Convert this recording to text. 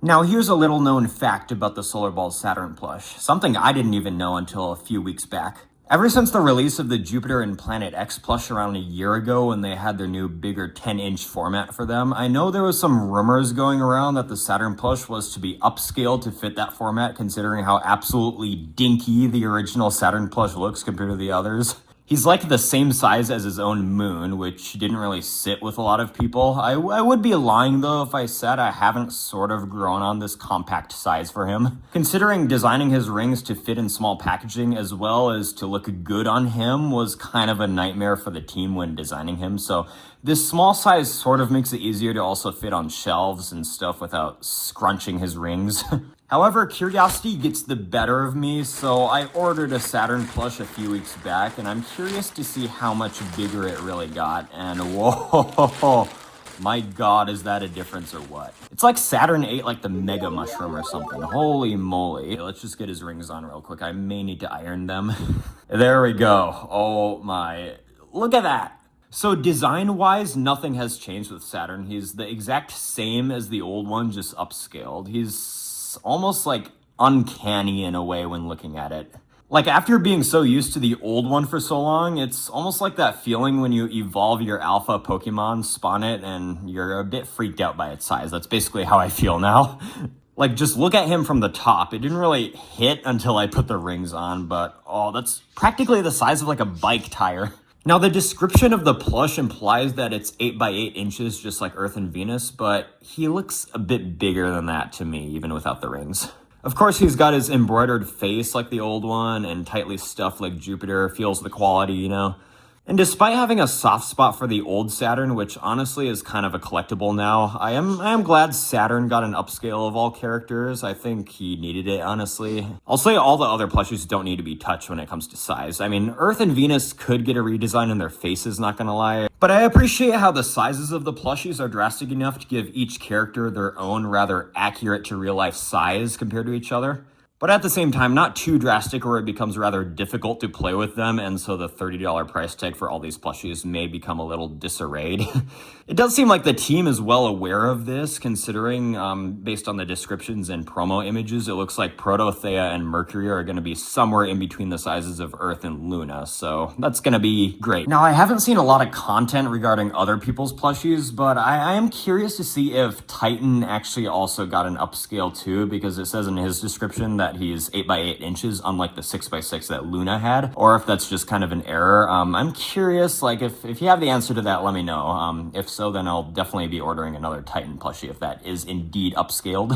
Now, here's a little known fact about the Solar Ball Saturn plush, something I didn't even know until a few weeks back. Ever since the release of the Jupiter and Planet X plush around a year ago when they had their new bigger 10-inch format for them, I know there was some rumors going around that the Saturn plush was to be upscaled to fit that format, considering how absolutely dinky the original Saturn plush looks compared to the others. He's like the same size as his own moon, which didn't really sit with a lot of people. I would be lying though if I said I haven't sort of grown on this compact size for him. Considering designing his rings to fit in small packaging as well as to look good on him was kind of a nightmare for the team when designing him, so this small size sort of makes it easier to also fit on shelves and stuff without scrunching his rings. However, curiosity gets the better of me, so I ordered a Saturn plush a few weeks back, and I'm curious to see how much bigger it really got, and whoa, my god, is that a difference or what? It's like Saturn ate like the Mega Mushroom or something. Holy moly. Let's just get his rings on real quick. I may need to iron them. There we go. Oh my, look at that. So design-wise, nothing has changed with Saturn. He's the exact same as the old one, just upscaled. He's almost like uncanny in a way when looking at it. Like after being so used to the old one for so long, it's almost like that feeling when you evolve your alpha Pokemon, spawn it, and you're a bit freaked out by its size. That's basically how I feel now. Like, just look at him from the top. It didn't really hit until I put the rings on, but oh, that's practically the size of like a bike tire. Now, the description of the plush implies that it's 8 by 8 inches, just like Earth and Venus, but he looks a bit bigger than that to me, even without the rings. Of course, he's got his embroidered face like the old one, and tightly stuffed like Jupiter, feels the quality, you know? And despite having a soft spot for the old Saturn, which honestly is kind of a collectible now, I am glad Saturn got an upscale of all characters. I think he needed it, honestly. I'll say all the other plushies don't need to be touched when it comes to size. I mean, Earth and Venus could get a redesign in their faces, not gonna lie. But I appreciate how the sizes of the plushies are drastic enough to give each character their own rather accurate to real life size compared to each other. But at the same time, not too drastic where it becomes rather difficult to play with them, and so the $30 price tag for all these plushies may become a little disarrayed. It does seem like the team is well aware of this, considering, based on the descriptions and promo images, it looks like Protothea and Mercury are going to be somewhere in between the sizes of Earth and Luna, so that's going to be great. Now, I haven't seen a lot of content regarding other people's plushies, but I am curious to see if Titan actually also got an upscale too, because it says in his description that he's 8 by 8 inches, unlike the 6 by 6 that Luna had, or if that's just kind of an error. I'm curious, like, if you have the answer to that, let me know. If so, then I'll definitely be ordering another Titan plushie if that is indeed upscaled.